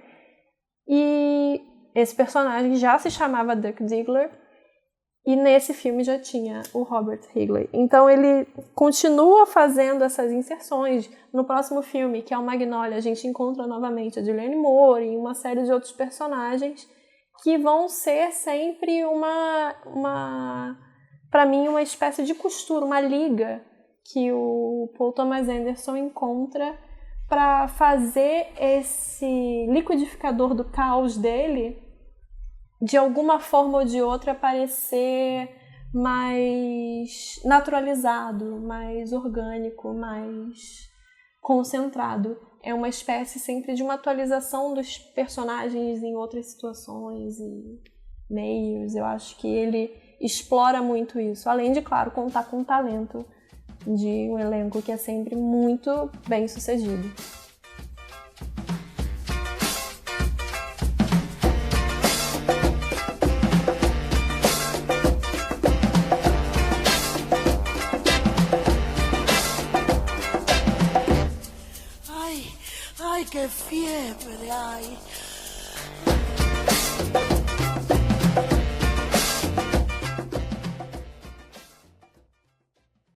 E esse personagem já se chamava Dirk Diggler, e nesse filme já tinha o Robert Higley. Então ele continua fazendo essas inserções. No próximo filme, que é o Magnolia, a gente encontra novamente a Julianne Moore e uma série de outros personagens que vão ser sempre para mim, uma espécie de costura, uma liga que o Paul Thomas Anderson encontra para fazer esse liquidificador do caos dele, de alguma forma ou de outra, parecer mais naturalizado, mais orgânico, mais concentrado. É uma espécie sempre de uma atualização dos personagens em outras situações e meios. Eu acho que ele explora muito isso, além de, claro, contar com o talento de um elenco que é sempre muito bem sucedido. ¡Ay, qué fiebre hay!